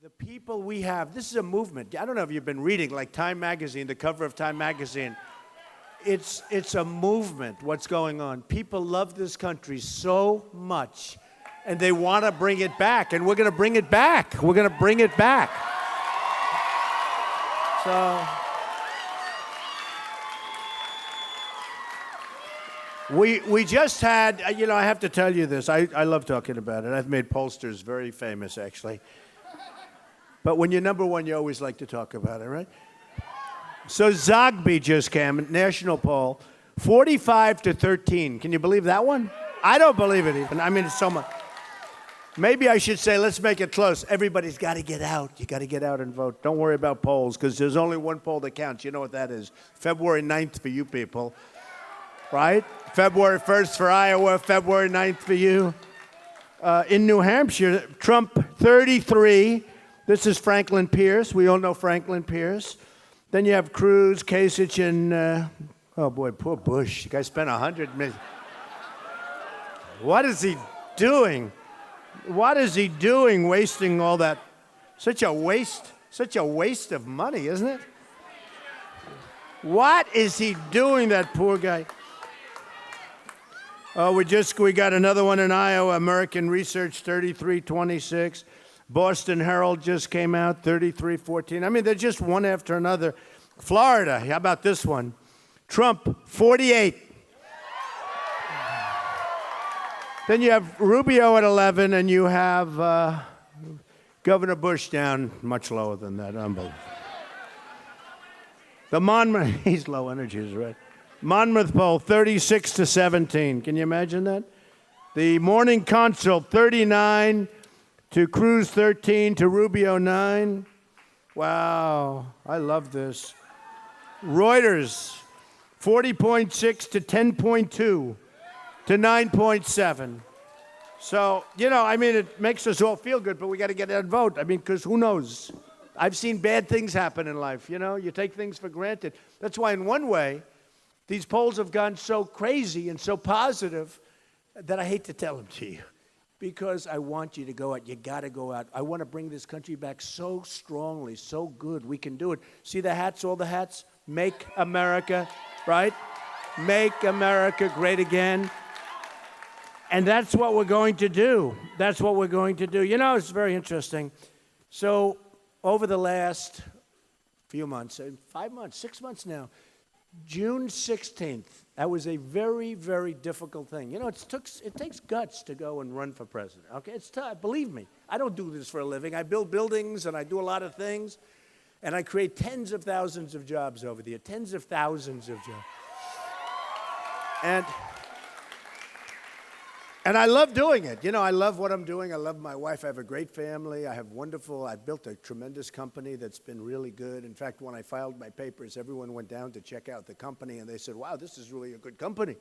The people we have, this is a movement. I don't know if you've been reading, like Time Magazine, the cover of Time Magazine. It's a movement, what's going on. People love this country so much, and they want to bring it back, and we're going to bring it back. We're going to bring it back. So we just had, I have to tell you this. I love talking about it. I've made pollsters very famous, actually. But when you're number one, you always like to talk about it, right? So Zogby just came, national poll, 45-13. Can you believe that one? I don't believe it even. I mean, it's so much. Maybe I should say, let's make it close. Everybody's got to get out. You got to get out and vote. Don't worry about polls, because there's only one poll that counts. You know what that is. February 9th for you people, right? February 1st for Iowa, February 9th for you. In New Hampshire, Trump 33. This is Franklin Pierce. We all know Franklin Pierce. Then you have Cruz, Kasich, and, oh boy, poor Bush. The guy spent $100 million. What is he doing? What is he doing wasting all that? Such a waste of money, isn't it? What is he doing, that poor guy? Oh, we got another one in Iowa, American Research 33-26. Boston Herald just came out, 33-14. I mean, they're just one after another. Florida, how about this one? Trump, 48. Then you have Rubio at 11, and you have Governor Bush down much lower than that. Unbelievable. The Monmouth, he's low energy, is right. Monmouth poll, 36-17. Can you imagine that? The Morning Consult, 39. To Cruz, 13. To Rubio, 9. Wow, I love this. Reuters, 40.6 to 10.2 to 9.7. So, it makes us all feel good, but we got to get out and vote. Because who knows? I've seen bad things happen in life, You take things for granted. That's why, in one way, these polls have gone so crazy and so positive that I hate to tell them to you. Because I want you to go out. You got to go out. I want to bring this country back so strongly, so good. We can do it. See the hats, all the hats? Make America, right? Make America great again. And that's what we're going to do. That's what we're going to do. It's very interesting. So over the last few months, 5 months, 6 months now, June 16th, that was a very, very difficult thing. It takes guts to go and run for president, okay? It's tough. Believe me, I don't do this for a living. I build buildings, and I do a lot of things, and I create tens of thousands of jobs over the year, tens of thousands of jobs. And I love doing it. I love what I'm doing. I love my wife. I have a great family. I've built a tremendous company that's been really good. In fact, when I filed my papers, everyone went down to check out the company, and they said, wow, this is really a good company.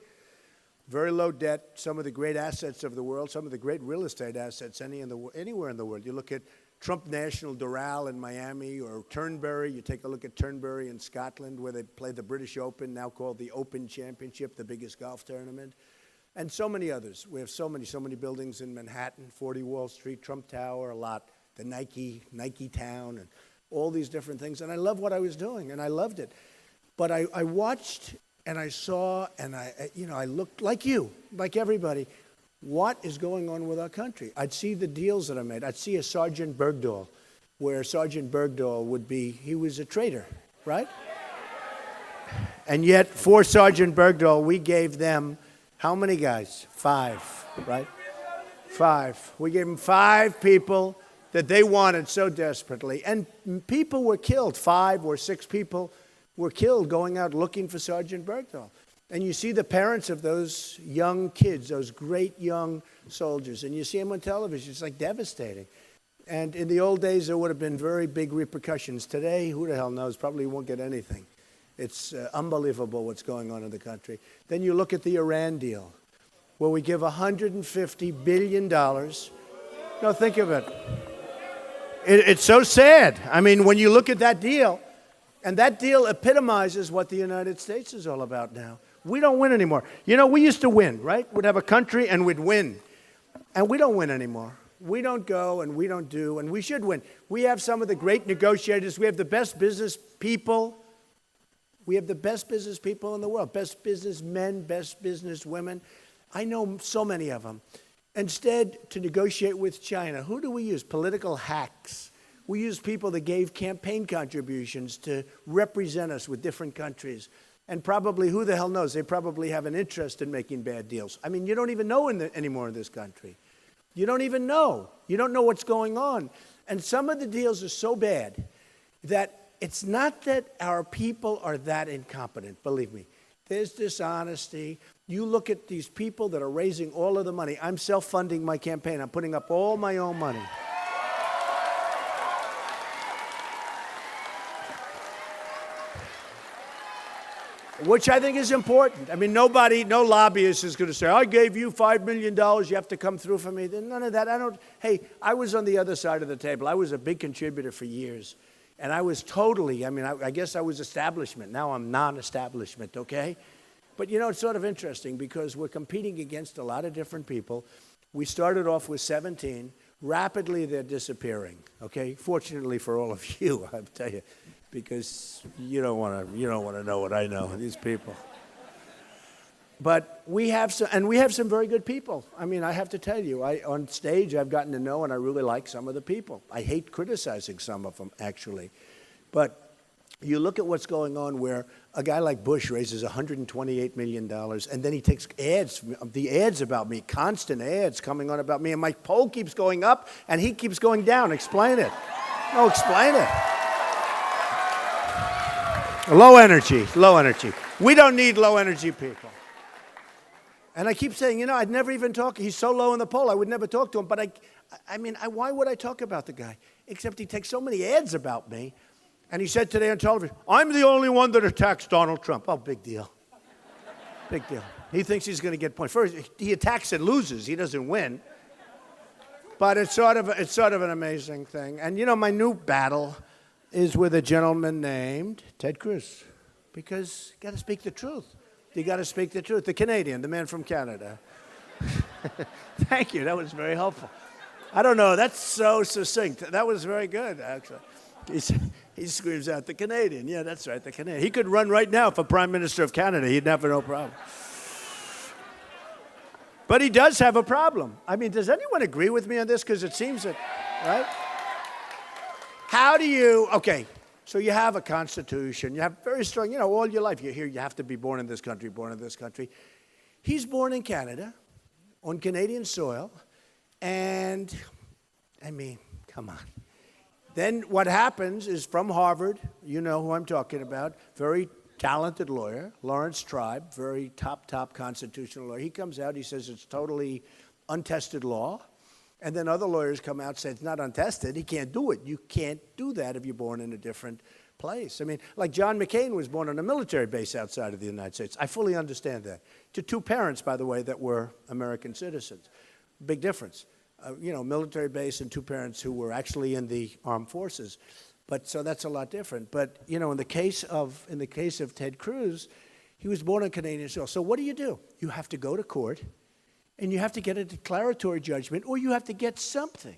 Very low debt, some of the great assets of the world, some of the great real estate assets anywhere in the world. You look at Trump National Doral in Miami, or Turnberry. You take a look at Turnberry in Scotland, where they play the British Open, now called the Open Championship, the biggest golf tournament. And so many others. We have so many buildings in Manhattan, 40 Wall Street, Trump Tower, a lot, the Nike Town, and all these different things. And I love what I was doing, and I loved it. But I watched, and I saw, and I looked like you, like everybody, what is going on with our country. I'd see the deals that I made. I'd see a Sergeant Bergdahl, where Sergeant Bergdahl he was a traitor, right? And yet, for Sergeant Bergdahl, we gave them how many guys? 5, right? 5. We gave them 5 people that they wanted so desperately. And people were killed. 5 or 6 people were killed going out looking for Sergeant Bergdahl. And you see the parents of those young kids, those great young soldiers, and you see them on television. It's like devastating. And in the old days, there would have been very big repercussions. Today, who the hell knows? Probably won't get anything. It's unbelievable what's going on in the country. Then you look at the Iran deal, where we give $150 billion. No, think of it. It's so sad. When you look at that deal, and that deal epitomizes what the United States is all about now. We don't win anymore. We used to win, right? We'd have a country and we'd win. And we don't win anymore. We don't go and we don't do, and we should win. We have some of the great negotiators. We have the best business people. We have the best business people in the world, best businessmen, best business women. I know so many of them. Instead, to negotiate with China, who do we use? Political hacks. We use people that gave campaign contributions to represent us with different countries. And probably, who the hell knows, they probably have an interest in making bad deals. I mean, you don't even know anymore in this country. You don't even know. You don't know what's going on. And some of the deals are so bad that it's not that our people are that incompetent, believe me. There's dishonesty. You look at these people that are raising all of the money. I'm self-funding my campaign. I'm putting up all my own money. Which I think is important. I mean, no lobbyist is going to say, I gave you $5 million, you have to come through for me. None of that. Hey, I was on the other side of the table. I was a big contributor for years. And I was totally, I guess I was establishment. Now I'm non-establishment, okay? But it's sort of interesting because we're competing against a lot of different people. We started off with 17. Rapidly, they're disappearing, okay? Fortunately for all of you, I'll tell you. Because you don't want to know what I know, these people. But we have some very good people. I mean, I have to tell you, on stage I've gotten to know and I really like some of the people. I hate criticizing some of them, actually. But you look at what's going on where a guy like Bush raises $128 million and then he takes the ads about me, constant ads coming on about me, and my poll keeps going up and he keeps going down. Explain it. No, explain it. Low energy. We don't need low energy people. And I keep saying, I'd never even talk. He's so low in the poll, I would never talk to him. But why would I talk about the guy? Except he takes so many ads about me. And he said today on television, I'm the only one that attacks Donald Trump. Oh, big deal. Big deal. He thinks he's going to get points. First, he attacks and loses. He doesn't win. But it's sort of an amazing thing. And, my new battle is with a gentleman named Ted Cruz, because you got to speak the truth. You got to speak the truth. The Canadian, the man from Canada. Thank you. That was very helpful. I don't know. That's so succinct. That was very good, actually. He screams out, the Canadian. Yeah, that's right, the Canadian. He could run right now for Prime Minister of Canada. He'd have no problem. But he does have a problem. I mean, does anyone agree with me on this? Because it seems that, right? Okay, so you have a constitution, you have very strong, all your life you're here, you have to be born in this country, He's born in Canada, on Canadian soil, and, come on. Then what happens is from Harvard, you know who I'm talking about, very talented lawyer, Lawrence Tribe, very top constitutional lawyer. He comes out, he says it's totally untested law. And then other lawyers come out and say, it's not untested. He can't do it. You can't do that if you're born in a different place. I mean, like John McCain was born on a military base outside of the United States. I fully understand that. To two parents, by the way, that were American citizens. Big difference. Military base and two parents who were actually in the armed forces. But so that's a lot different. But, in the case of Ted Cruz, he was born on Canadian soil. So what do? You have to go to court. And you have to get a declaratory judgment, or you have to get something.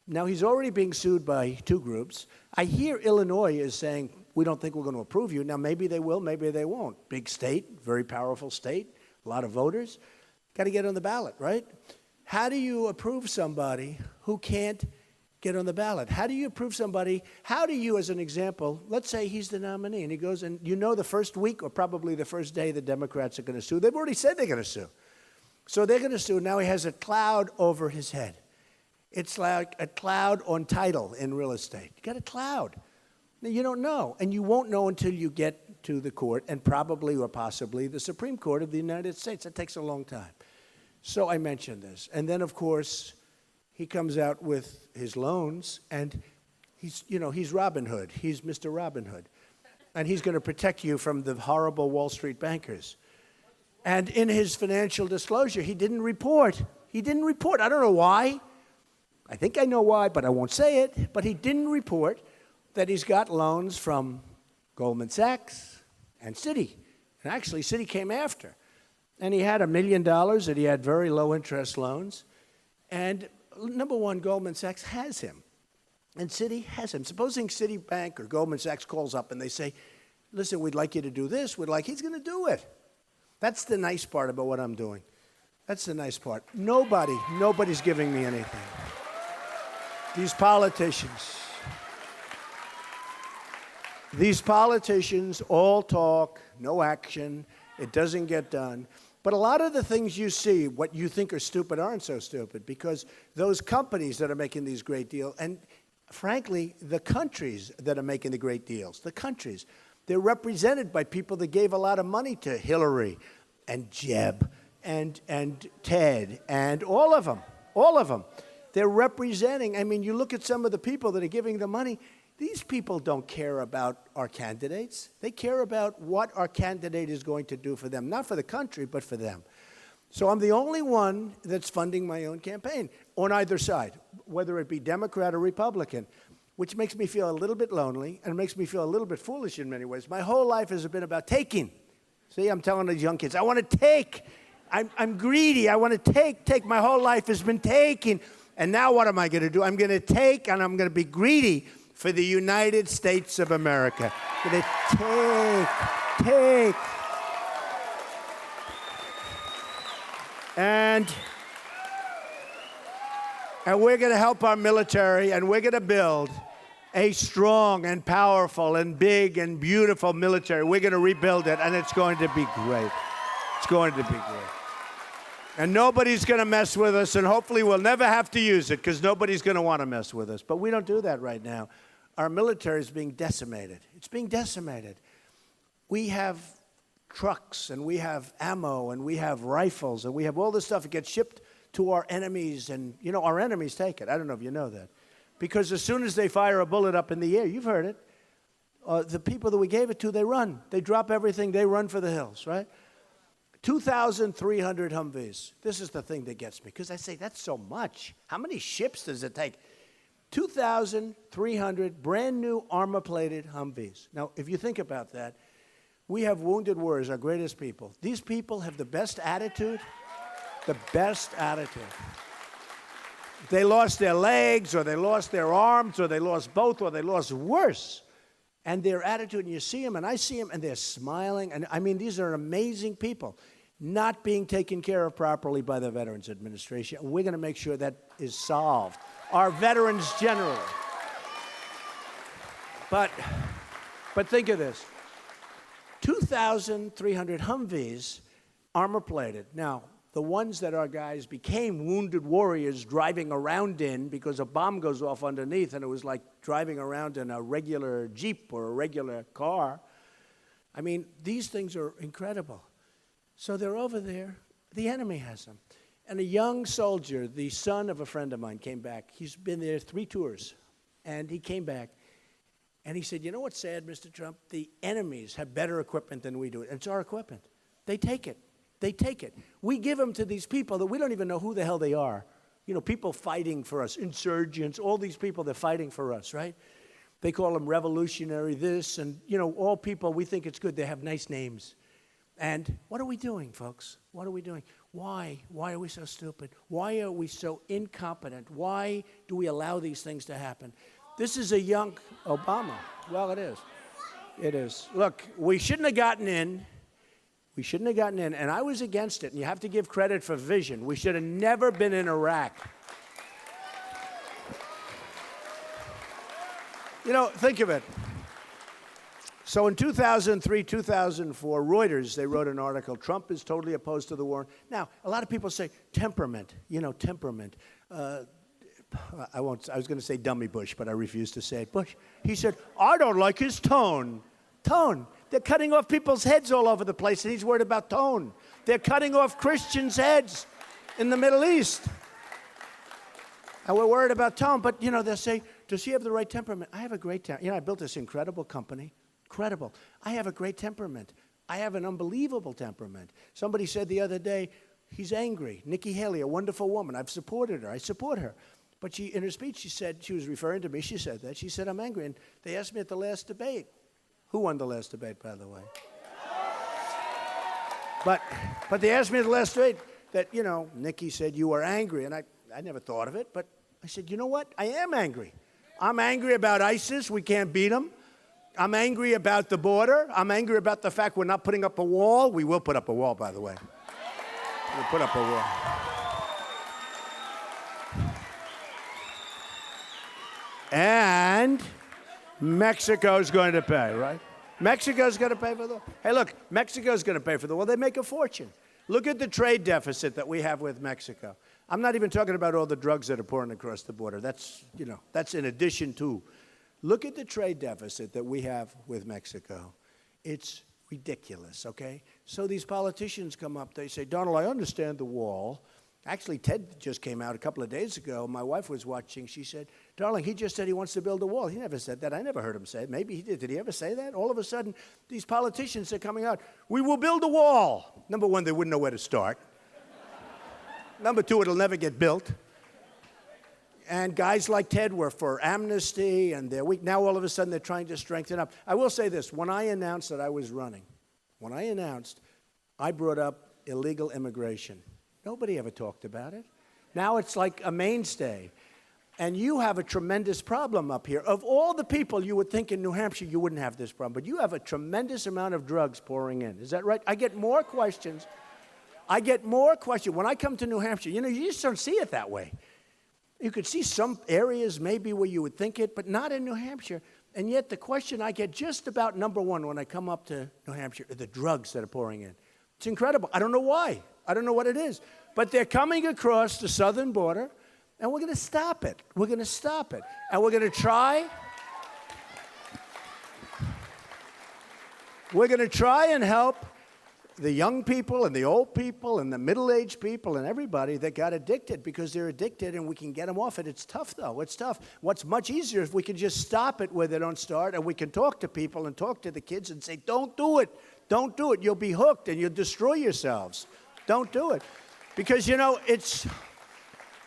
Now, he's already being sued by two groups. I hear Illinois is saying, we don't think we're going to approve you. Now, maybe they will, maybe they won't. Big state, very powerful state, a lot of voters. Got to get on the ballot, right? How do you approve somebody who can't get on the ballot? How do you approve somebody? How do you, as an example, let's say he's the nominee, and he goes, and the first week or probably the first day the Democrats are going to sue. They've already said they're going to sue. So they're going to sue. Now he has a cloud over his head. It's like a cloud on title in real estate. You got a cloud. Now, you don't know. And you won't know until you get to the court and probably or possibly the Supreme Court of the United States. That takes a long time. So I mentioned this. And then, of course, he comes out with his loans, and he's Robin Hood. He's Mr. Robin Hood. And he's going to protect you from the horrible Wall Street bankers. And in his financial disclosure, he didn't report. I don't know why. I think I know why, but I won't say it. But he didn't report that he's got loans from Goldman Sachs and Citi. And actually, Citi came after. And he had $1 million that he had very low interest loans. And number one, Goldman Sachs has him. And Citi has him. Supposing Citibank or Goldman Sachs calls up and they say, listen, we'd like you to do this. He's going to do it. That's the nice part about what I'm doing. That's the nice part. Nobody's giving me anything. These politicians all talk, no action. It doesn't get done. But a lot of the things you see, what you think are stupid, aren't so stupid, because those companies that are making these great deals, and frankly, the countries that are making the great deals, they're represented by people that gave a lot of money to Hillary and Jeb and Ted and all of them. They're representing, I mean, you look at some of the people that are giving the money, these people don't care about our candidates. They care about what our candidate is going to do for them, not for the country, but for them. So I'm the only one that's funding my own campaign on either side, whether it be Democrat or Republican, which makes me feel a little bit lonely and makes me feel a little bit foolish in many ways. My whole life has been about taking. See, I'm telling these young kids, I want to take. I'm greedy. I want to take. My whole life has been taking. And now what am I going to do? I'm going to take, and I'm going to be greedy for the United States of America. I'm going to take. And we're going to help our military, and we're going to build a strong and powerful and big and beautiful military. We're going to rebuild it, and it's going to be great. It's going to be great. And nobody's going to mess with us, and hopefully we'll never have to use it because nobody's going to want to mess with us. But we don't do that right now. Our military is being decimated. It's being decimated. We have trucks, and we have ammo, and we have rifles, and we have all this stuff that gets shipped to our enemies, and, you know, our enemies take it. I don't know if you know that. Because as soon as they fire a bullet up in the air, you've heard it, the people that we gave it to, they run. They drop everything. They run for the hills, right? 2,300 Humvees. This is the thing that gets me, because I say, that's so much. How many ships does it take? 2,300 brand new armor-plated Humvees. Now, if you think about that, we have wounded warriors, our greatest people. These people have the best attitude, They lost their legs, or they lost their arms, or they lost both, or they lost worse. And their attitude, and you see them, and I see them, and they're smiling. And I mean, these are amazing people not being taken care of properly by the Veterans Administration. We're going to make sure that is solved. Our veterans generally. But think of this. 2,300 Humvees, armor-plated. Now, the ones that our guys became wounded warriors driving around in because a bomb goes off underneath, and it was like driving around in a regular Jeep or a regular car. I mean, these things are incredible. So they're over there. The enemy has them. And a young soldier, the son of a friend of mine, came back. He's been there 3 tours. And he came back. And he said, you know what's sad, Mr. Trump? The enemies have better equipment than we do. And it's our equipment. They take it. They take it. We give them to these people that we don't even know who the hell they are. You know, people fighting for us, insurgents, all these people, they're fighting for us, right? They call them revolutionary this, and, you know, all people, we think it's good. They have nice names. And what are we doing, folks? What are we doing? Why? Why are we so stupid? Why are we so incompetent? Why do we allow these things to happen? This is a young Obama. Well, it is. It is. Look, we shouldn't have gotten in. We shouldn't have gotten in, and I was against it, and you have to give credit for vision. We should have never been in Iraq. You know, think of it. So in 2003, 2004, Reuters, they wrote an article, Trump is totally opposed to the war. Now, a lot of people say temperament, you know, temperament. I was going to say dummy Bush, but I refuse to say it. Bush, he said, I don't like his tone. Tone. They're cutting off people's heads all over the place, and he's worried about tone. They're cutting off Christians' heads in the Middle East. And we're worried about tone. But, you know, they'll say, does he have the right temperament? I have a great temperament. You know, I built this incredible company. Incredible. I have a great temperament. I have an unbelievable temperament. Somebody said the other day, he's angry. Nikki Haley, a wonderful woman. I've supported her. I support her. But she, in her speech, she said, she was referring to me. She said that. She said, I'm angry. And they asked me at the last debate. Who won the last debate, by the way? But they asked me at the last debate that, you know, Nikki said you were angry. And I never thought of it, but I said, you know what? I am angry. I'm angry about ISIS. We can't beat them. I'm angry about the border. I'm angry about the fact we're not putting up a wall. We will put up a wall, by the way. We'll put up a wall. And Mexico's going to pay, right? Mexico's going to pay for the wall. Hey, look, Mexico's going to pay for the wall. They make a fortune. Look at the trade deficit that we have with Mexico. I'm not even talking about all the drugs that are pouring across the border. That's, that's in addition to. Look at the trade deficit that we have with Mexico. It's ridiculous, okay? So these politicians come up, they say, Donald, I understand the wall. Actually, Ted just came out a couple of days ago. My wife was watching. She said, darling, he just said he wants to build a wall. He never said that. I never heard him say it. Maybe he did. Did he ever say that? All of a sudden, these politicians are coming out. We will build a wall. Number one, they wouldn't know where to start. Number two, it'll never get built. And guys like Ted were for amnesty, and they're weak. Now, all of a sudden, they're trying to strengthen up. I will say this. When I announced that I was running, I brought up illegal immigration. Nobody ever talked about it. Now it's like a mainstay. And you have a tremendous problem up here. Of all the people you would think in New Hampshire you wouldn't have this problem, but you have a tremendous amount of drugs pouring in. Is that right? I get more questions. When I come to New Hampshire, you just don't see it that way. You could see some areas maybe where you would think it, but not in New Hampshire. And yet the question I get just about number one when I come up to New Hampshire are the drugs that are pouring in. It's incredible. I don't know why. I don't know what it is. But they're coming across the southern border, and we're going to stop it. We're going to stop it. And we're going to try. We're going to try and help the young people and the old people and the middle-aged people and everybody that got addicted because they're addicted, and we can get them off it. It's tough, though. It's tough. What's much easier if we can just stop it where they don't start, and we can talk to people and talk to the kids and say, don't do it. Don't do it. You'll be hooked, and you'll destroy yourselves. Don't do it. Because,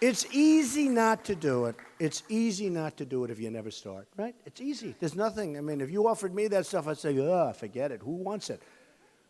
it's easy not to do it. It's easy not to do it if you never start, right? It's easy. There's nothing. I mean, if you offered me that stuff, I'd say, forget it. Who wants it?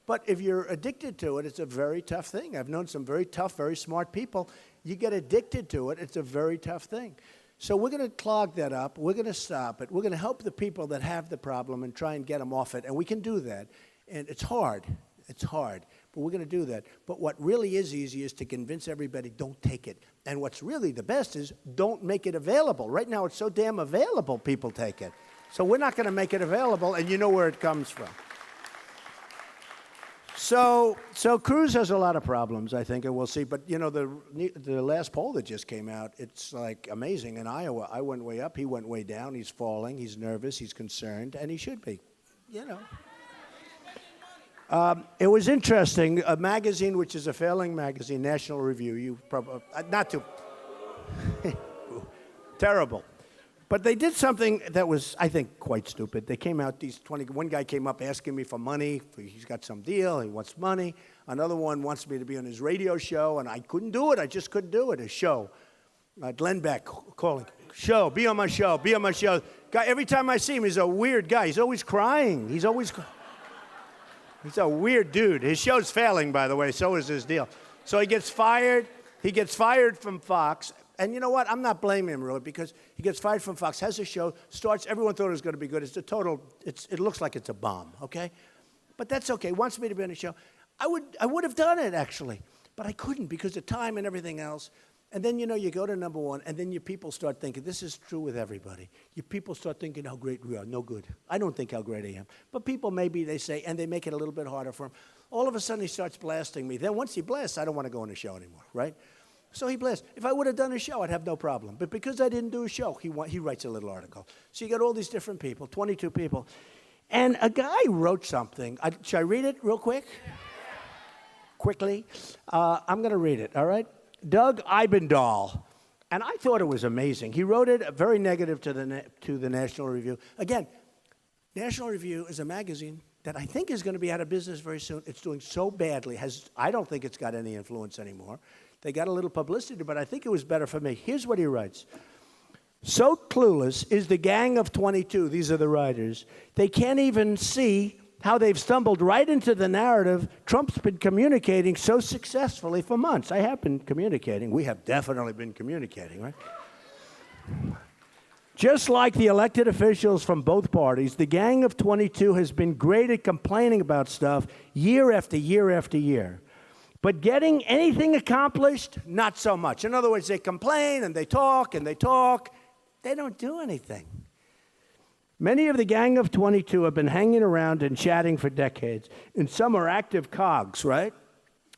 But if you're addicted to it, it's a very tough thing. I've known some very tough, very smart people. You get addicted to it, it's a very tough thing. So we're going to clog that up. We're going to stop it. We're going to help the people that have the problem and try and get them off it. And we can do that. And it's hard. It's hard. But we're going to do that. But what really is easy is to convince everybody, don't take it. And what's really the best is don't make it available. Right now it's so damn available, people take it. So we're not going to make it available, and you know where it comes from. So Cruz has a lot of problems, I think, and we'll see. But, the last poll that just came out, it's like amazing. In Iowa, I went way up, he went way down. He's falling, he's nervous, he's concerned, and he should be, It was interesting. A magazine, which is a failing magazine, National Review, you probably, not to, terrible. But they did something that was, I think, quite stupid. They came out, one guy came up asking me for money. He's got some deal, he wants money. Another one wants me to be on his radio show, and I couldn't do it. I just couldn't do it, a show. Glenn Beck calling, be on my show. Guy, every time I see him, he's a weird guy. He's always crying. He's a weird dude. His show's failing, by the way, so is his deal. So he gets fired. He gets fired from Fox. And you know what? I'm not blaming him, really, because he gets fired from Fox, has a show, starts, everyone thought it was going to be good. It looks like it's a bomb, okay? But that's okay. Wants me to be on a show. I would have done it, actually. But I couldn't because of time and everything else. And then, you go to number one, and then your people start thinking, this is true with everybody. Your people start thinking how great we are. No good. I don't think how great I am. But people maybe, they say, and they make it a little bit harder for him. All of a sudden, he starts blasting me. Then once he blasts, I don't want to go on a show anymore, right? So he blasts. If I would have done a show, I'd have no problem. But because I didn't do a show, he writes a little article. So you got all these different people, 22 people. And a guy wrote something. Should I read it real quick? Quickly. I'm going to read it, all right? Doug Eibendahl. And I thought it was amazing. He wrote it very negative to the National Review. Again, National Review is a magazine that I think is going to be out of business very soon. It's doing so badly. I don't think it's got any influence anymore. They got a little publicity, but I think it was better for me. Here's what he writes. So clueless is the gang of 22, these are the writers, they can't even see how they've stumbled right into the narrative Trump's been communicating so successfully for months. I have been communicating. We have definitely been communicating, right? Just like the elected officials from both parties, the Gang of 22 has been great at complaining about stuff year after year after year. But getting anything accomplished, not so much. In other words, they complain and they talk and they talk. They don't do anything. Many of the Gang of 22 have been hanging around and chatting for decades, and some are active cogs, right,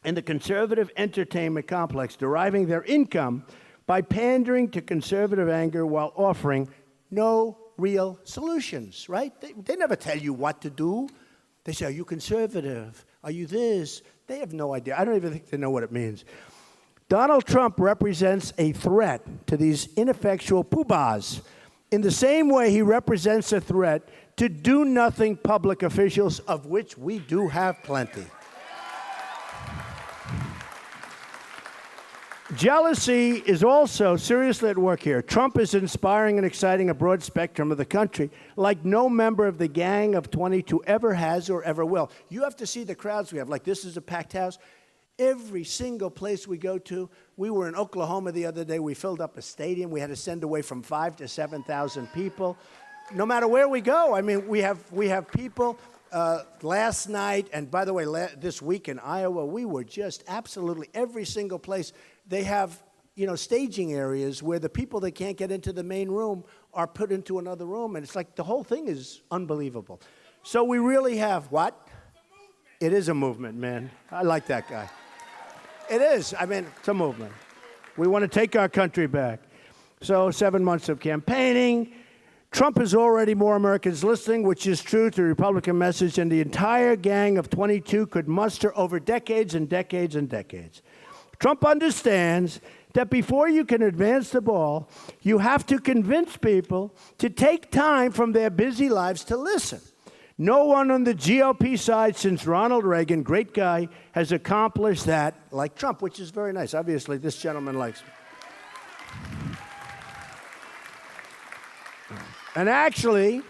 in the conservative entertainment complex, deriving their income by pandering to conservative anger while offering no real solutions, right? They never tell you what to do. They say, are you conservative? Are you this? They have no idea. I don't even think they know what it means. Donald Trump represents a threat to these ineffectual poobahs in the same way he represents a threat to do-nothing public officials, of which we do have plenty. Jealousy is also seriously at work here. Trump is inspiring and exciting a broad spectrum of the country like no member of the Gang of 22 ever has or ever will. You have to see the crowds we have. Like, this is a packed house. Every single place we go to, we were in Oklahoma the other day. We filled up a stadium. We had to send away from 5,000 to 7,000 people. No matter where we go, I mean, we have people. Last night, and by the way, this week in Iowa, we were just absolutely every single place. They have, staging areas where the people that can't get into the main room are put into another room, and it's like the whole thing is unbelievable. So we really have what? It is a movement, man. I like that guy. It is. I mean, it's a movement. We want to take our country back. So 7 months of campaigning. Trump has already more Americans listening, which is true to the Republican message, and the entire Gang of 22 could muster over decades and decades and decades. Trump understands that before you can advance the ball, you have to convince people to take time from their busy lives to listen. No one on the GOP side since Ronald Reagan, great guy, has accomplished that like Trump, which is very nice. Obviously, this gentleman likes me. And actually,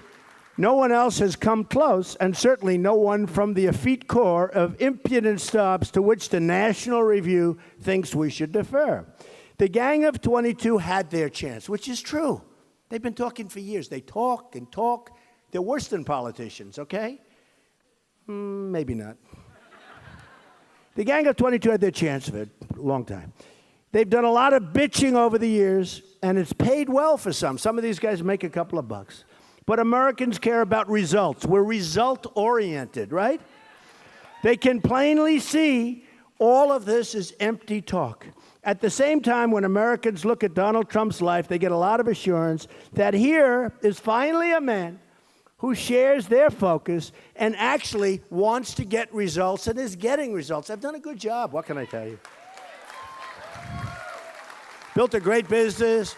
no one else has come close, and certainly no one from the effete core of impudent snobs to which the National Review thinks we should defer. The Gang of 22 had their chance, which is true. They've been talking for years. They talk and talk. They're worse than politicians, okay? Maybe not. The Gang of 22 had their chance for a long time. They've done a lot of bitching over the years, and it's paid well for some. Some of these guys make a couple of bucks. But Americans care about results. We're result-oriented, right? They can plainly see all of this is empty talk. At the same time, when Americans look at Donald Trump's life, they get a lot of assurance that here is finally a man who shares their focus and actually wants to get results and is getting results. I've done a good job. What can I tell you? Built a great business.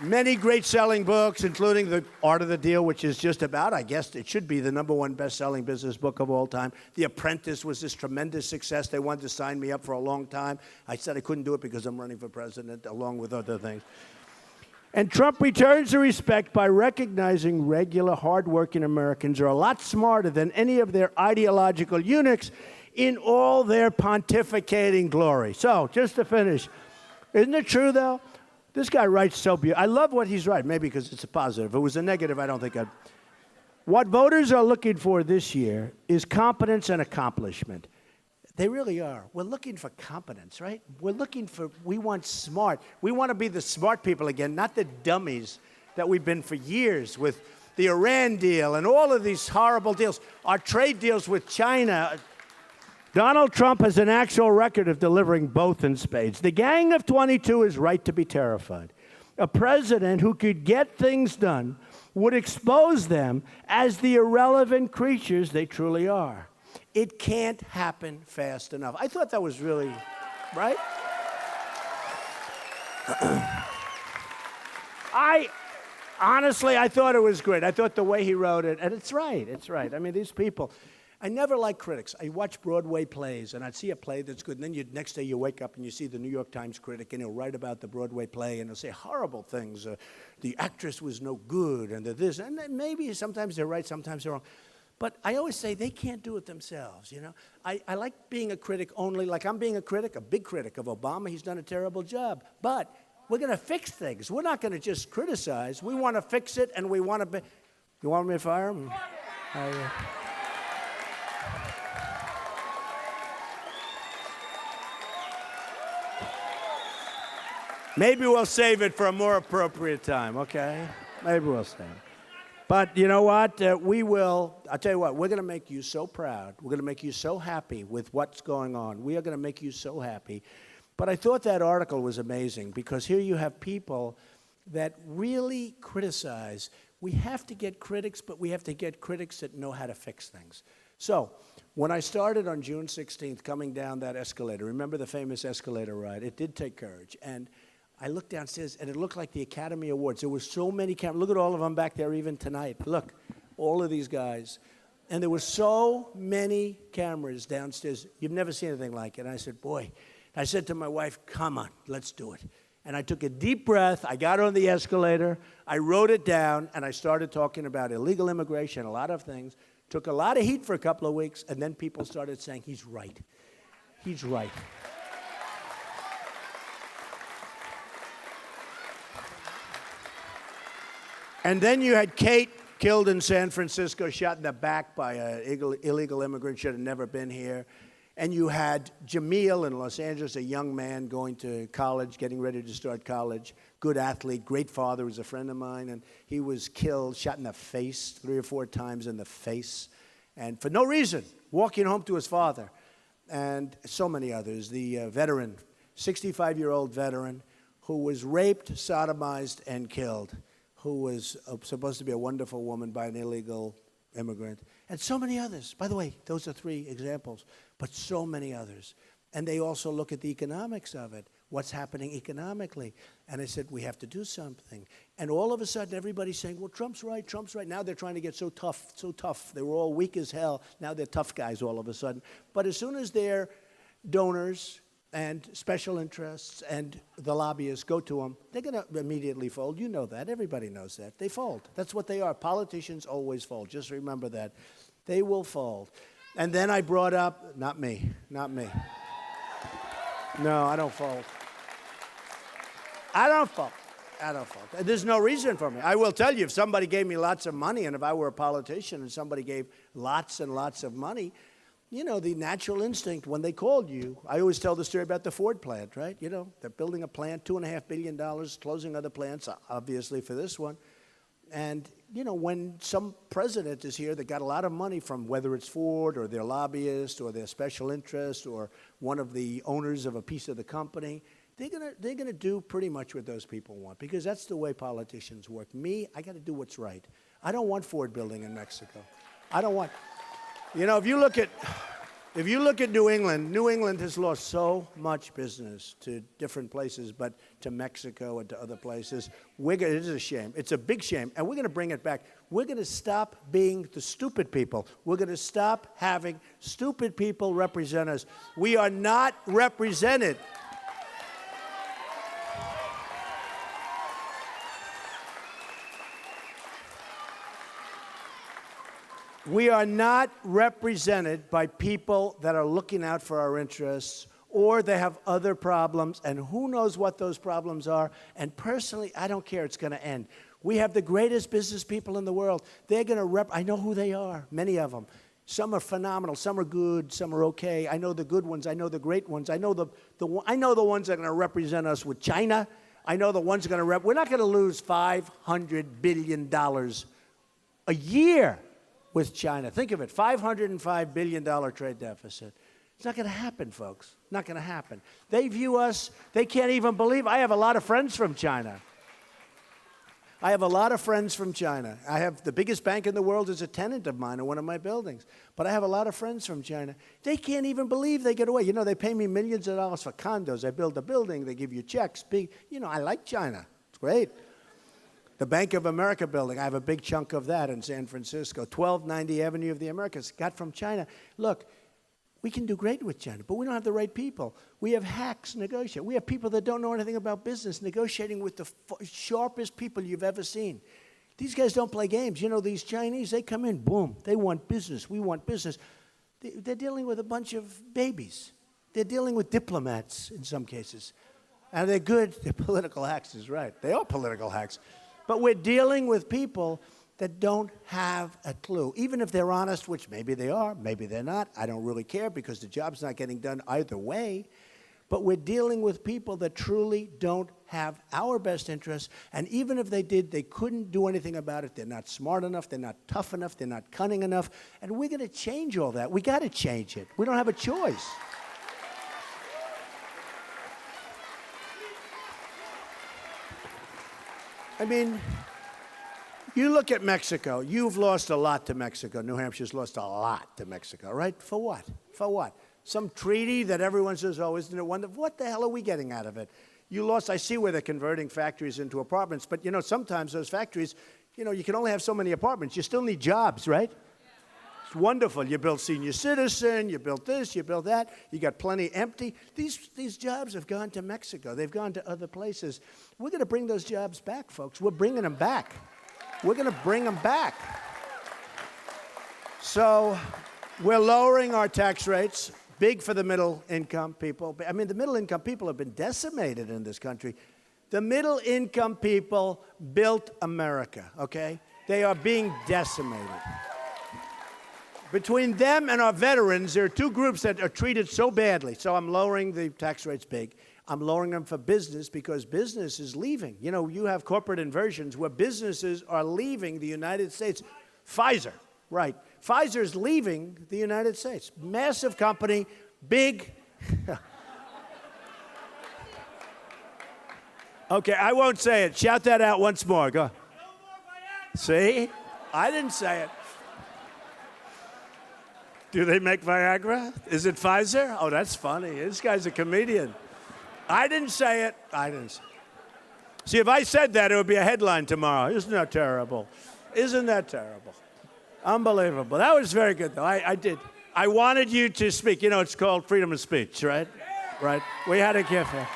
Many great selling books, including The Art of the Deal, which is just about, I guess it should be the #1 best-selling business book of all time. The Apprentice was this tremendous success. They wanted to sign me up for a long time. I said I couldn't do it because I'm running for president, along with other things. And Trump returns the respect by recognizing regular, hard-working Americans are a lot smarter than any of their ideological eunuchs in all their pontificating glory. So, just to finish, isn't it true, though? This guy writes so beautifully. I love what he's writing, maybe because it's a positive. If it was a negative, I don't think I'd. What voters are looking for this year is competence and accomplishment. They really are. We're looking for competence, right? We want smart. We want to be the smart people again, not the dummies that we've been for years with the Iran deal and all of these horrible deals. Our trade deals with China. Donald Trump has an actual record of delivering both in spades. The Gang of 22 is right to be terrified. A president who could get things done would expose them as the irrelevant creatures they truly are. It can't happen fast enough. I thought that was really, right? I thought it was great. I thought the way he wrote it, and it's right. I mean, these people. I never like critics. I watch Broadway plays, and I'd see a play that's good, and then next day you wake up and you see the New York Times critic, and he'll write about the Broadway play, and he'll say horrible things. The actress was no good, and this, and then maybe sometimes they're right, sometimes they're wrong. But I always say they can't do it themselves, you know. I like being a critic only, like I'm being a critic, a big critic of Obama. He's done a terrible job. But we're going to fix things. We're not going to just criticize. We want to fix it, and we want to be. You want me to fire him? Maybe we'll save it for a more appropriate time, okay? Maybe we'll save it. But you know what? We will. I'll tell you what, we're going to make you so proud. We're going to make you so happy with what's going on. We are going to make you so happy. But I thought that article was amazing because here you have people that really criticize. We have to get critics, but we have to get critics that know how to fix things. So when I started on June 16th coming down that escalator, remember the famous escalator ride? It did take courage. And I looked downstairs, and it looked like the Academy Awards. There were so many cameras. Look at all of them back there even tonight. Look, all of these guys. And there were so many cameras downstairs. You've never seen anything like it. And I said, boy. I said to my wife, come on, let's do it. And I took a deep breath. I got on the escalator. I wrote it down, and I started talking about illegal immigration, a lot of things. Took a lot of heat for a couple of weeks, and then people started saying, he's right. He's right. And then you had Kate killed in San Francisco, shot in the back by an illegal immigrant, should have never been here. And you had Jamil in Los Angeles, a young man going to college, getting ready to start college, good athlete, great father, was a friend of mine, and he was killed, shot in the face 3 or 4 times in the face, and for no reason, walking home to his father. And so many others. The veteran, 65-year-old veteran, who was raped, sodomized, and killed, who was supposed to be a wonderful woman by an illegal immigrant, and so many others. By the way, those are 3 examples, but so many others. And they also look at the economics of it, what's happening economically. And I said, we have to do something. And all of a sudden, everybody's saying, well, Trump's right, Trump's right. Now they're trying to get so tough, so tough. They were all weak as hell. Now they're tough guys all of a sudden. But as soon as their donors and special interests and the lobbyists go to them, they're going to immediately fold. You know that. Everybody knows that. They fold. That's what they are. Politicians always fold. Just remember that. They will fold. And then I brought up, not me. No, I don't fold. I don't fold. There's no reason for me. I will tell you, if somebody gave me lots of money, and if I were a politician and somebody gave lots and lots of money, you know, the natural instinct when they called you, I always tell the story about the Ford plant, right? You know, they're building a plant, $2.5 billion, closing other plants, obviously for this one. And, you know, when some president is here that got a lot of money from whether it's Ford or their lobbyist or their special interest or one of the owners of a piece of the company, they're gonna do pretty much what those people want because that's the way politicians work. Me, I got to do what's right. I don't want Ford building in Mexico. I don't want. You know, if you look at New England has lost so much business to different places, but to Mexico and to other places. It is a shame. It's a big shame, and we're going to bring it back. We're going to stop being the stupid people. We're going to stop having stupid people represent us. We are not represented. We are not represented by people that are looking out for our interests, or they have other problems, and who knows what those problems are. And personally, I don't care. It's going to end. We have the greatest business people in the world. They're going to I know who they are, many of them. Some are phenomenal. Some are good. Some are okay. I know the good ones. I know the great ones. I know the ones that are going to represent us with China. I know the ones that are going to we're not going to lose $500 billion a year with China. Think of it, $505 billion trade deficit. It's not going to happen, folks. Not going to happen. They view us, they can't even believe. I have a lot of friends from China. I have the biggest bank in the world is a tenant of mine in one of my buildings. But I have a lot of friends from China. They can't even believe they get away. You know, they pay me millions of dollars for condos. I build a building. They give you checks. I like China. It's great. The Bank of America building, I have a big chunk of that in San Francisco. 1290 Avenue of the Americas, got from China. Look, we can do great with China, but we don't have the right people. We have hacks negotiating. We have people that don't know anything about business negotiating with the sharpest people you've ever seen. These guys don't play games. You know, these Chinese, they come in, boom, they want business. We want business. They're dealing with a bunch of babies. They're dealing with diplomats in some cases. And they're good. They're political hacks, is right. They are political hacks. But we're dealing with people that don't have a clue. Even if they're honest, which maybe they are, maybe they're not. I don't really care because the job's not getting done either way. But we're dealing with people that truly don't have our best interests. And even if they did, they couldn't do anything about it. They're not smart enough. They're not tough enough. They're not cunning enough. And we're going to change all that. We got to change it. We don't have a choice. I mean, you look at Mexico. You've lost a lot to Mexico. New Hampshire's lost a lot to Mexico, right? For what? For what? Some treaty that everyone says, oh, isn't it wonderful? What the hell are we getting out of it? You lost, I see where they're converting factories into apartments, but, you know, sometimes those factories, you know, you can only have so many apartments. You still need jobs, right? It's wonderful. You build senior citizen, you built this, you built that. You got plenty empty. These jobs have gone to Mexico. They've gone to other places. We're going to bring those jobs back, folks. We're bringing them back. We're going to bring them back. So we're lowering our tax rates. Big for the middle-income people. I mean, the middle-income people have been decimated in this country. The middle-income people built America, okay? They are being decimated. Between them and our veterans, there are two groups that are treated so badly. So I'm lowering the tax rates big. I'm lowering them for business because business is leaving. You know, you have corporate inversions where businesses are leaving the United States. Pfizer, right. Pfizer's leaving the United States. Massive company, big. Okay, I won't say it. Shout that out once more. Go. See? I didn't say it. Do they make Viagra? Is it Pfizer? Oh, that's funny. This guy's a comedian. I didn't say it. I didn't say it. See, if I said that, it would be a headline tomorrow. Isn't that terrible? Isn't that terrible? Unbelievable. That was very good, though. I did. I wanted you to speak. You know, it's called freedom of speech, right? Right. We had to give it.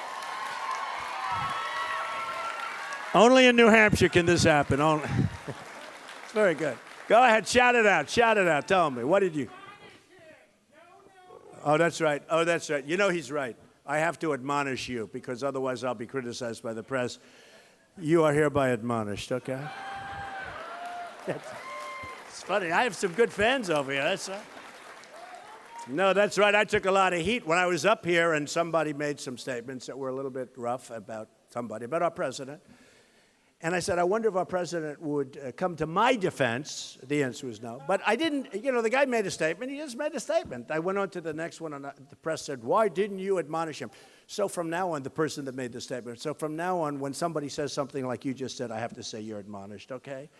Only in New Hampshire can this happen. Only. It's very good. Go ahead. Shout it out. Shout it out. Tell me. What did you? Oh, that's right. Oh, that's right. You know he's right. I have to admonish you because otherwise I'll be criticized by the press. You are hereby admonished, okay? It's funny. I have some good fans over here. That's right. No, that's right. I took a lot of heat when I was up here and somebody made some statements that were a little bit rough about somebody, about our president. And I said, I wonder if our president would come to my defense. The answer was no. But I didn't, you know, the guy made a statement. He just made a statement. I went on to the next one, and the press said, why didn't you admonish him? So from now on, the person that made the statement, so from now on, when somebody says something like you just said, I have to say you're admonished, okay?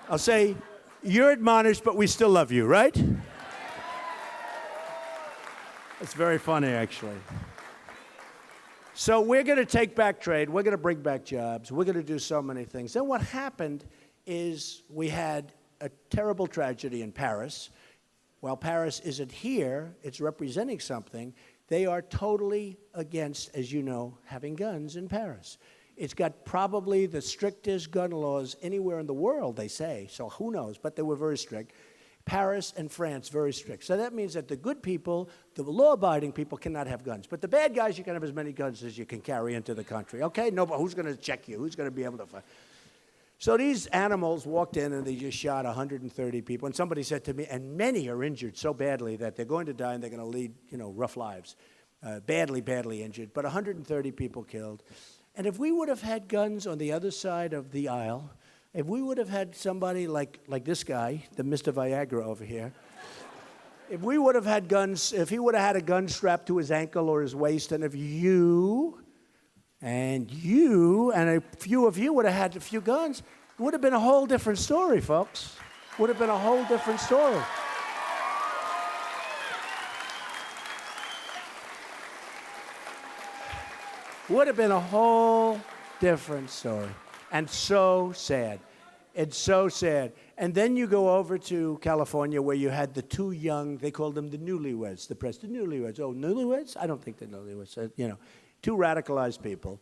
I'll say, you're admonished, but we still love you, right? It's very funny, actually. So we're going to take back trade. We're going to bring back jobs. We're going to do so many things. Then what happened is we had a terrible tragedy in Paris. While Paris isn't here, it's representing something. They are totally against, as you know, having guns in Paris. It's got probably the strictest gun laws anywhere in the world, they say. So who knows? But they were very strict. Paris and France, very strict. So that means that the good people, the law-abiding people, cannot have guns. But the bad guys, you can have as many guns as you can carry into the country. Okay? No, but who's going to check you? Who's going to be able to fight? So these animals walked in and they just shot 130 people. And somebody said to me, and many are injured so badly that they're going to die and they're going to lead, you know, rough lives. Badly, badly injured. But 130 people killed. And if we would have had guns on the other side of the aisle, if we would have had somebody like this guy, the Mr. Viagra over here, if we would have had guns, if he would have had a gun strapped to his ankle or his waist, and if you and a few of you would have had a few guns, it would have been a whole different story, folks. Would have been a whole different story. Would have been a whole different story. And so sad. It's so sad. And then you go over to California where you had the two young, they called them the newlyweds, the press, the newlyweds. Oh, newlyweds? I don't think they're newlyweds. You know, two radicalized people.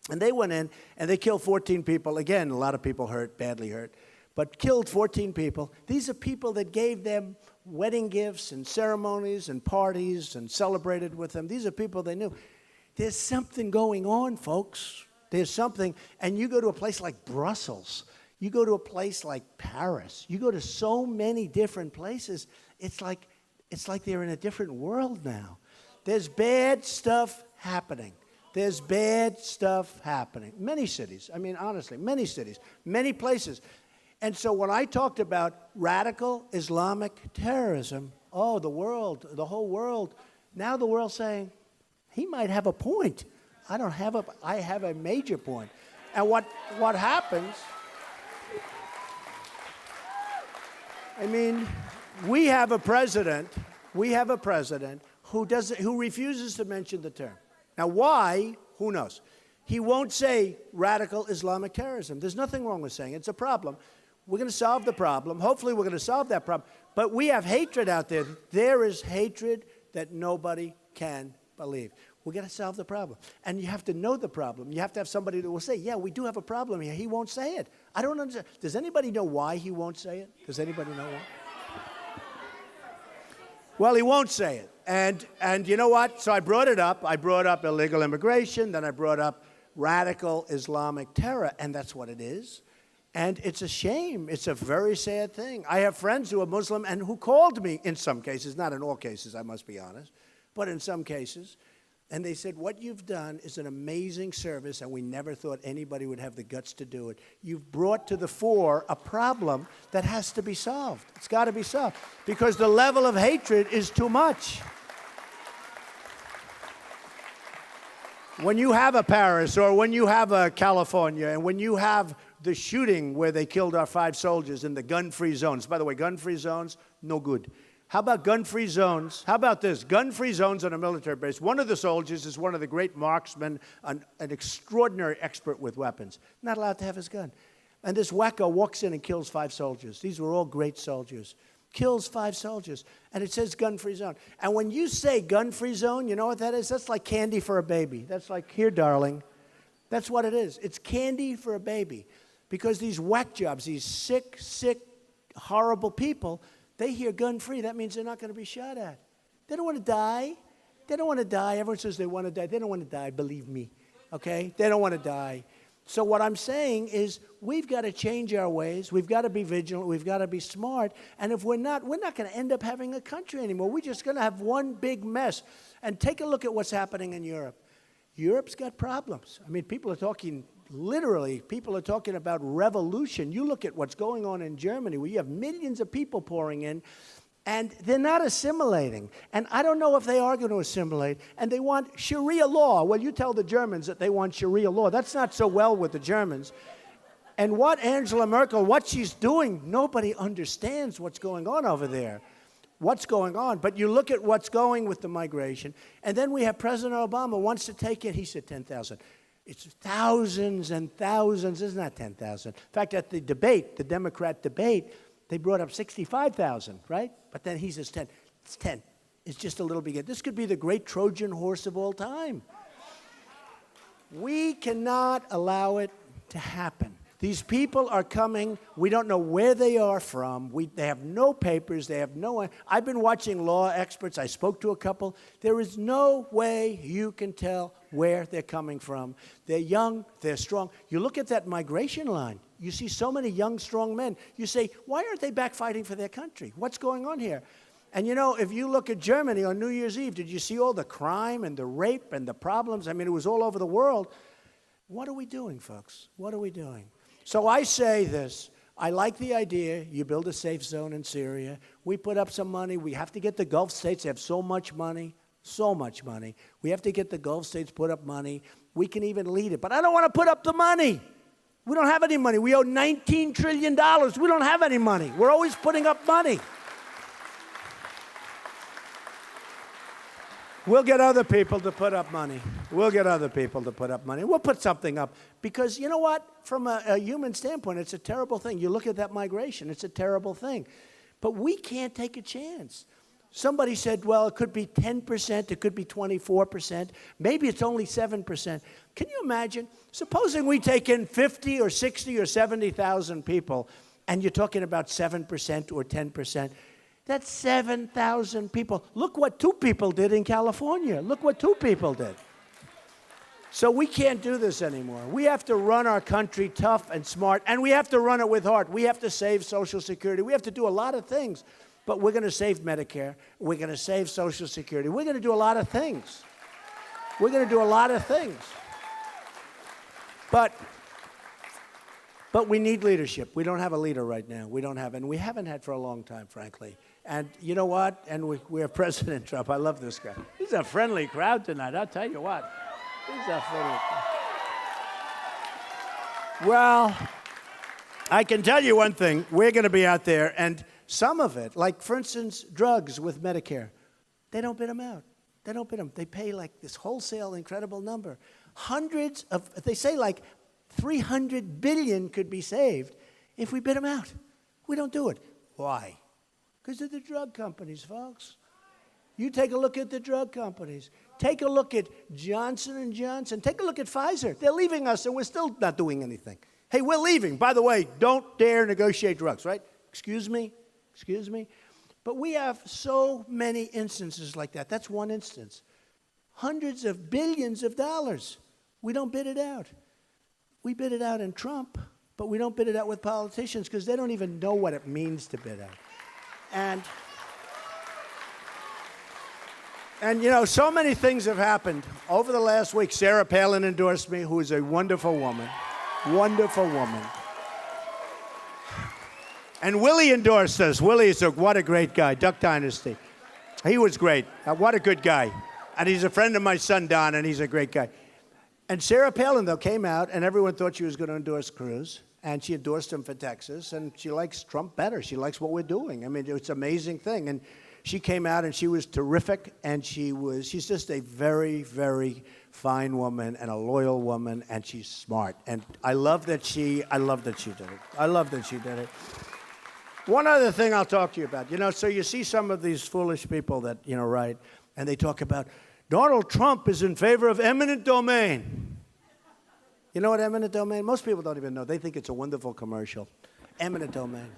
And they went in, and they killed 14 people. Again, a lot of people hurt, badly hurt, but killed 14 people. These are people that gave them wedding gifts and ceremonies and parties and celebrated with them. These are people they knew. There's something going on, folks. There's something. And you go to a place like Brussels. You go to a place like Paris. You go to so many different places. It's like they're in a different world now. There's bad stuff happening. There's bad stuff happening. Many cities. I mean, honestly, many cities, many places. And so when I talked about radical Islamic terrorism, oh, the world, the whole world, now the world's saying, he might have a point. I have a major point. And what happens, I mean, we have a president who refuses to mention the term. Now, why? Who knows? He won't say radical Islamic terrorism. There's nothing wrong with saying it. It's a problem. We're going to solve the problem. Hopefully, we're going to solve that problem. But we have hatred out there. There is hatred that nobody can believe. We're going to solve the problem. And you have to know the problem. You have to have somebody that will say, yeah, we do have a problem here. He won't say it. I don't understand. Does anybody know why he won't say it? Does anybody know why? Well, he won't say it. And you know what? So I brought it up. I brought up illegal immigration. Then I brought up radical Islamic terror. And that's what it is. And it's a shame. It's a very sad thing. I have friends who are Muslim and who called me in some cases, not in all cases, I must be honest, but in some cases. And they said, what you've done is an amazing service, and we never thought anybody would have the guts to do it. You've brought to the fore a problem that has to be solved. It's got to be solved because the level of hatred is too much. When you have a Paris or when you have a California and when you have the shooting where they killed our 5 soldiers in the gun-free zones. By the way, gun-free zones, no good. How about gun-free zones? How about this? Gun-free zones on a military base. One of the soldiers is one of the great marksmen, an extraordinary expert with weapons. Not allowed to have his gun. And this wacko walks in and kills 5 soldiers. These were all great soldiers. Kills 5 soldiers. And it says gun-free zone. And when you say gun-free zone, you know what that is? That's like candy for a baby. That's like, here, darling. That's what it is. It's candy for a baby. Because these whack jobs, these sick, horrible people, they hear gun-free. That means they're not going to be shot at. They don't want to die. They don't want to die. Everyone says they want to die. They don't want to die, believe me. Okay? They don't want to die. So what I'm saying is we've got to change our ways. We've got to be vigilant. We've got to be smart. And if we're not going to end up having a country anymore. We're just going to have one big mess. And take a look at what's happening in Europe. Europe's got problems. I mean, people are talking... Literally, people are talking about revolution. You look at what's going on in Germany, where you have millions of people pouring in, and they're not assimilating. And I don't know if they are going to assimilate. And they want Sharia law. Well, you tell the Germans that they want Sharia law. That's not so well with the Germans. And what Angela Merkel, what she's doing, nobody understands what's going on over there. What's going on? But you look at what's going with the migration. And then we have President Obama wants to take it. He said 10,000. It's thousands and thousands. It's not 10,000. In fact, at the debate, the Democrat debate, they brought up 65,000, right? But then he says 10. It's 10. It's just a little bit. This could be the great Trojan horse of all time. We cannot allow it to happen. These people are coming. We don't know where they are from. They have no papers. They have no... I've been watching law experts. I spoke to a couple. There is no way you can tell where they're coming from. They're young. They're strong. You look at that migration line. You see so many young, strong men. You say, why aren't they back fighting for their country? What's going on here? And, you know, if you look at Germany on New Year's Eve, did you see all the crime and the rape and the problems? I mean, it was all over the world. What are we doing, folks? What are we doing? So I say this. I like the idea. You build a safe zone in Syria. We put up some money. We have to get the Gulf states. They have so much money. So much money. We have to get the Gulf states put up money. We can even lead it. But I don't want to put up the money. We don't have any money. We owe $19 trillion. We don't have any money. We're always putting up money. We'll get other people to put up money. We'll get other people to put up money. We'll put something up. Because you know what? From a human standpoint, it's a terrible thing. You look at that migration. It's a terrible thing. But we can't take a chance. Somebody said, well, it could be 10%, it could be 24%, maybe it's only 7%. Can you imagine? Supposing we take in 50 or 60 or 70,000 people, and you're talking about 7% or 10%. That's 7,000 people. Look what 2 people did in California. Look what 2 people did. So we can't do this anymore. We have to run our country tough and smart, and we have to run it with heart. We have to save Social Security. We have to do a lot of things. But we're going to save Medicare. We're going to save Social Security. We're going to do a lot of things. We're going to do a lot of things. But we need leadership. We don't have a leader right now. We don't have, and we haven't had for a long time, frankly. And you know what? And we have President Trump. I love this guy. He's a friendly crowd tonight, I'll tell you what. He's a friendly crowd. Well, I can tell you one thing. We're going to be out there, and some of it, like, for instance, drugs with Medicare, they don't bid them out. They don't bid them. They pay, like, this wholesale incredible number. They say, like, 300 billion could be saved if we bid them out. We don't do it. Why? Because of the drug companies, folks. You take a look at the drug companies. Take a look at Johnson & Johnson. Take a look at Pfizer. They're leaving us, and we're still not doing anything. Hey, we're leaving. By the way, don't dare negotiate drugs, right? Excuse me? Excuse me? But we have so many instances like that. That's one instance. Hundreds of billions of dollars. We don't bid it out. We bid it out in Trump, but we don't bid it out with politicians because they don't even know what it means to bid out. And you know, so many things have happened. Over the last week, Sarah Palin endorsed me, who is a wonderful woman. Wonderful woman. And Willie endorsed us. Willie is what a great guy, Duck Dynasty. He was great. What a good guy. And he's a friend of my son, Don, and he's a great guy. And Sarah Palin, though, came out, and everyone thought she was going to endorse Cruz, and she endorsed him for Texas, and she likes Trump better. She likes what we're doing. I mean, it's an amazing thing. And she came out, and she was terrific, and she's just a very, very fine woman and a loyal woman, and she's smart. And I love that she did it. I love that she did it. One other thing I'll talk to you about. You know, so you see some of these foolish people that, you know, write, and they talk about, Donald Trump is in favor of eminent domain. You know what eminent domain? Most people don't even know. They think it's a wonderful commercial. Eminent domain.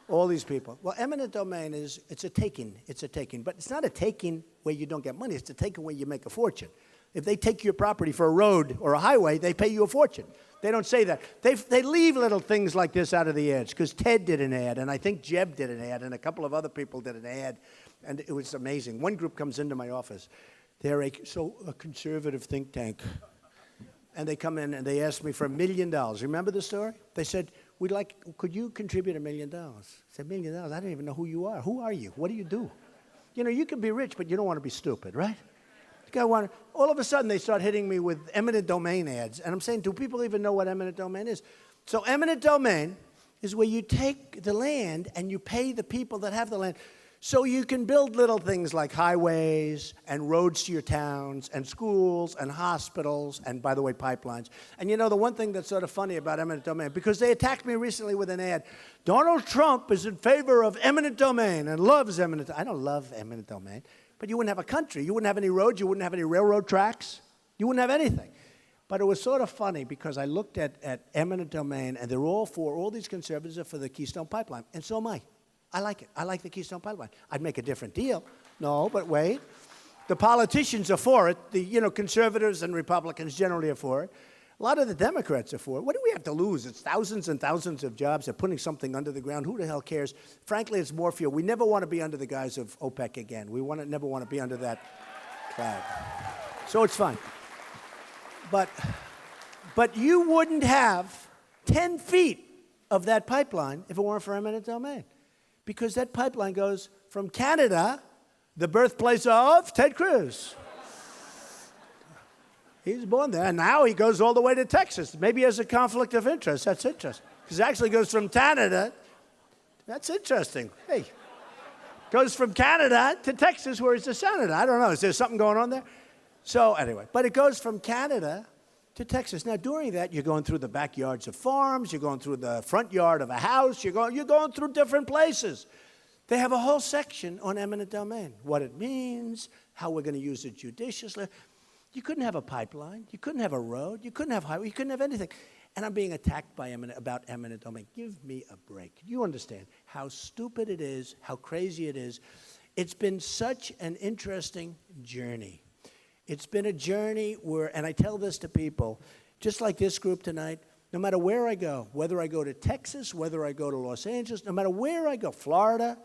All these people. Well, eminent domain it's a taking. It's a taking. But it's not a taking where you don't get money. It's a taking where you make a fortune. If they take your property for a road or a highway, they pay you a fortune. They don't say that. They leave little things like this out of the ads, because Ted did an ad, and I think Jeb did an ad, and a couple of other people did an ad, and it was amazing. One group comes into my office. They're a conservative think tank. And they come in and they ask me for $1 million. Remember the story? They said, could you contribute $1 million? I said, $1 million? I don't even know who you are. Who are you? What do you do? You know, you can be rich, but you don't want to be stupid, right? All of a sudden, they start hitting me with eminent domain ads. And I'm saying, do people even know what eminent domain is? So eminent domain is where you take the land and you pay the people that have the land. So you can build little things like highways and roads to your towns and schools and hospitals and, by the way, pipelines. And you know, the one thing that's sort of funny about eminent domain, because they attacked me recently with an ad, Donald Trump is in favor of eminent domain and loves eminent domain. I don't love eminent domain, but you wouldn't have a country. You wouldn't have any roads. You wouldn't have any railroad tracks. You wouldn't have anything. But it was sort of funny because I looked at eminent domain, and they're all these conservatives are for the Keystone Pipeline, and so am I. I like it. I like the Keystone Pipeline. I'd make a different deal. No, but wait. The politicians are for it. The conservatives and Republicans generally are for it. A lot of the Democrats are for it. What do we have to lose? It's thousands and thousands of jobs. They're putting something under the ground. Who the hell cares? Frankly, it's more fuel. We never want to be under the guise of OPEC again. We never want to be under that cloud. So it's fine. But you wouldn't have 10 feet of that pipeline if it weren't for eminent domain. Because that pipeline goes from Canada, the birthplace of Ted Cruz. He was born there, and now he goes all the way to Texas. Maybe he has a conflict of interest. That's interesting. Because it actually goes from Canada. That's interesting. Hey. Goes from Canada to Texas, where he's a senator. I don't know. Is there something going on there? So anyway, but it goes from Canada to Texas. Now, during that, you're going through the backyards of farms. You're going through the front yard of a house. You're going through different places. They have a whole section on eminent domain, what it means, how we're going to use it judiciously. You couldn't have a pipeline. You couldn't have a road. You couldn't have highway. You couldn't have anything. And I'm being attacked by about eminent domain. Give me a break. You understand how stupid it is, how crazy it is. It's been such an interesting journey. It's been a journey where, and I tell this to people, just like this group tonight, no matter where I go, whether I go to Texas, whether I go to Los Angeles, no matter where I go, Florida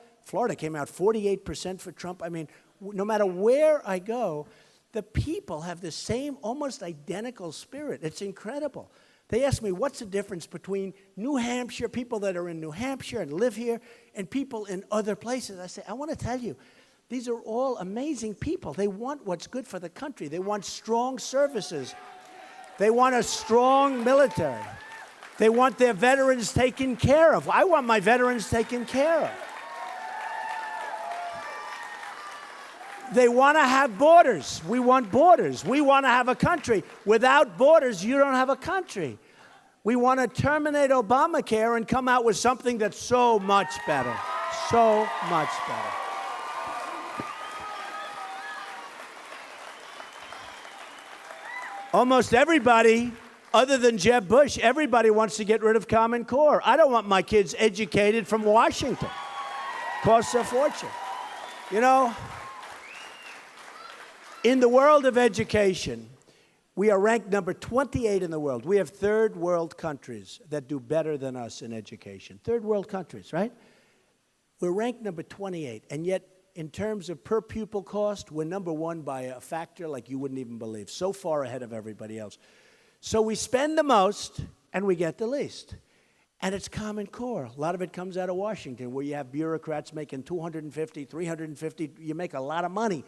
came out 48% for Trump. I mean, no matter where I go, the people have the same, almost identical spirit. It's incredible. They ask me, what's the difference between New Hampshire, people that are in New Hampshire and live here, and people in other places? I say, I want to tell you, these are all amazing people. They want what's good for the country. They want strong services. They want a strong military. They want their veterans taken care of. I want my veterans taken care of. They want to have borders. We want borders. We want to have a country. Without borders, you don't have a country. We want to terminate Obamacare and come out with something that's so much better. So much better. Almost everybody, other than Jeb Bush, everybody wants to get rid of Common Core. I don't want my kids educated from Washington. Costs a fortune. You know, in the world of education, we are ranked number 28 in the world. We have third world countries that do better than us in education. Third world countries, right? We're ranked number 28, and yet in terms of per pupil cost, we're number one by a factor like you wouldn't even believe. So far ahead of everybody else. So we spend the most, and we get the least. And it's Common Core. A lot of it comes out of Washington, where you have bureaucrats making $250, $350. You make a lot of money.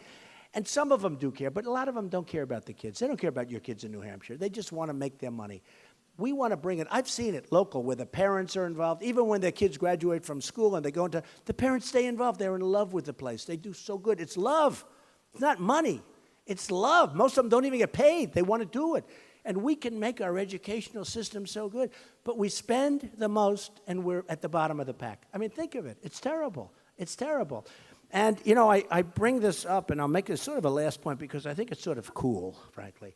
And some of them do care, but a lot of them don't care about the kids. They don't care about your kids in New Hampshire. They just want to make their money. We want to bring it. I've seen it local where the parents are involved. Even when their kids graduate from school and they go into, the parents stay involved. They're in love with the place. They do so good. It's love. It's not money. It's love. Most of them don't even get paid. They want to do it. And we can make our educational system so good. But we spend the most and we're at the bottom of the pack. I mean, think of it. It's terrible. It's terrible. And, you know, I bring this up, and I'll make this sort of a last point because I think it's sort of cool, frankly.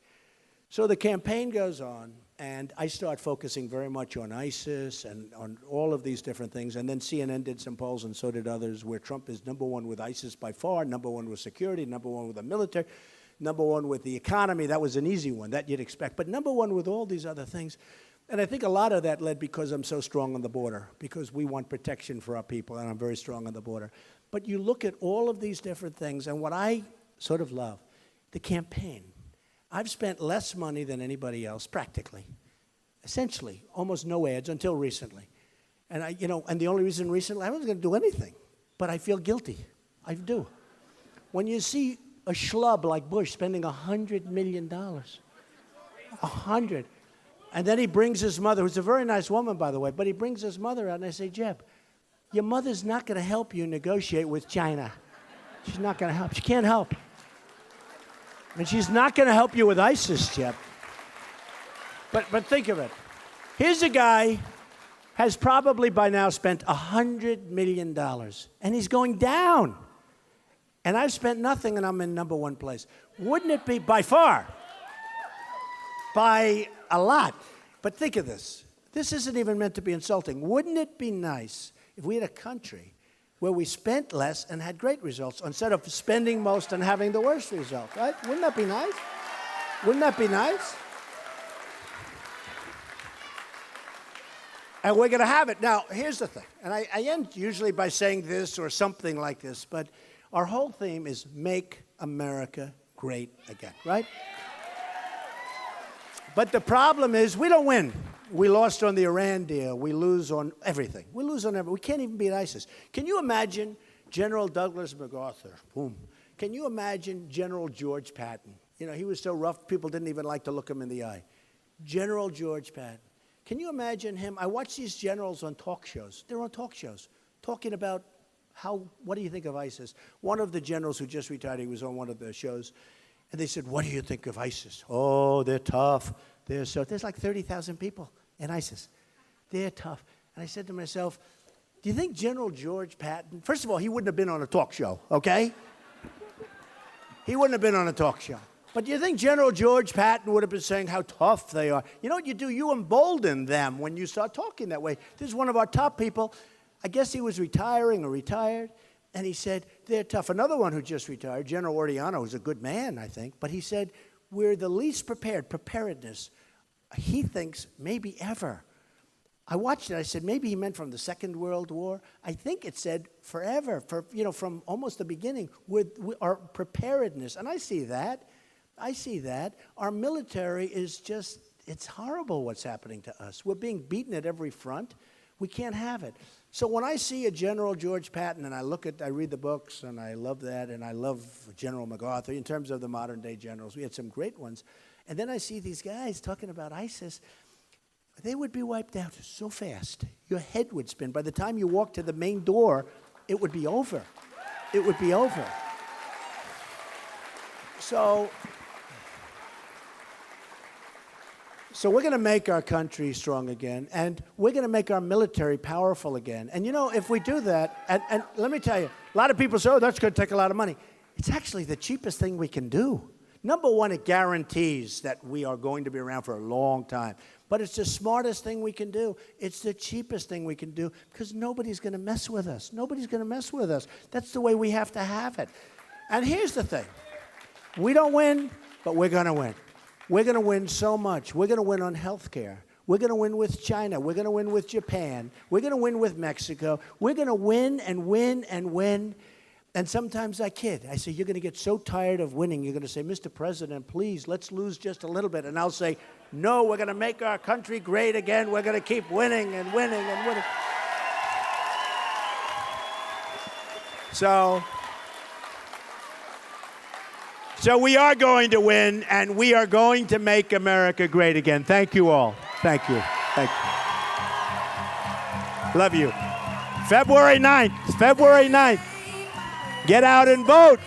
So the campaign goes on, and I start focusing very much on ISIS and on all of these different things. And then CNN did some polls, and so did others, where Trump is number one with ISIS by far, number one with security, number one with the military, number one with the economy. That was an easy one, that you'd expect. But number one with all these other things. And I think a lot of that led because I'm so strong on the border, because we want protection for our people, and I'm very strong on the border. But you look at all of these different things, and what I sort of love, the campaign. I've spent less money than anybody else, practically. Essentially, almost no ads until recently. And and the only reason recently, I wasn't going to do anything. But I feel guilty. I do. When you see a schlub like Bush spending $100 million, 100, and then he brings his mother, who's a very nice woman, by the way, but he brings his mother out, and I say, Jeb, your mother's not going to help you negotiate with China. She's not going to help. She can't help. And she's not going to help you with ISIS, Jeb. But think of it. Here's a guy has probably by now spent $100 million, and he's going down. And I've spent nothing, and I'm in number one place. Wouldn't it be, by far, by a lot, but think of this. This isn't even meant to be insulting. Wouldn't it be nice if we had a country where we spent less and had great results instead of spending most and having the worst result, right? Wouldn't that be nice? Wouldn't that be nice? And we're going to have it. Now, here's the thing. And I end usually by saying this or something like this, but our whole theme is Make America Great Again, right? But the problem is we don't win. We lost on the Iran deal. We lose on everything. We lose on everything. We can't even beat ISIS. Can you imagine General Douglas MacArthur? Boom. Can you imagine General George Patton? You know, he was so rough, people didn't even like to look him in the eye. General George Patton. Can you imagine him? I watch these generals on talk shows. They're on talk shows talking about what do you think of ISIS? One of the generals who just retired, he was on one of the shows, and they said, what do you think of ISIS? Oh, they're tough. There's like 30,000 people in ISIS. They're tough. And I said to myself, Do you think General George Patton, first of all, he wouldn't have been on a talk show, okay? He wouldn't have been on a talk show. But do you think General George Patton would have been saying how tough they are? You know what you do? You embolden them when you start talking that way. This is one of our top people. I guess he was retiring or retired, and he said, they're tough. Another one who just retired, General Orellano, who's a good man, I think, but he said, we're the least prepared, preparedness, he thinks, maybe ever. I watched it. I said, maybe he meant from the Second World War. I think it said forever, from almost the beginning, with our preparedness. And I see that. I see that. Our military is just, it's horrible what's happening to us. We're being beaten at every front. We can't have it. So when I see a General George Patton, and I read the books, and I love that, and I love General MacArthur, in terms of the modern day generals, we had some great ones. And then I see these guys talking about ISIS. They would be wiped out so fast. Your head would spin. By the time you walk to the main door, it would be over. It would be over. So we're going to make our country strong again, and we're going to make our military powerful again. And you know, if we do that, and let me tell you, a lot of people say, oh, that's going to take a lot of money. It's actually the cheapest thing we can do. Number one, it guarantees that we are going to be around for a long time. But it's the smartest thing we can do. It's the cheapest thing we can do because nobody's going to mess with us. Nobody's going to mess with us. That's the way we have to have it. And here's the thing. We don't win, but we're going to win. We're going to win so much. We're going to win on health care. We're going to win with China. We're going to win with Japan. We're going to win with Mexico. We're going to win and win and win. And sometimes I kid. I say, you're going to get so tired of winning, you're going to say, Mr. President, please, let's lose just a little bit. And I'll say, no, we're going to make our country great again. We're going to keep winning and winning and winning. So we are going to win, and we are going to make America great again. Thank you all. Thank you. Thank you. Love you. February 9th. Get out and vote.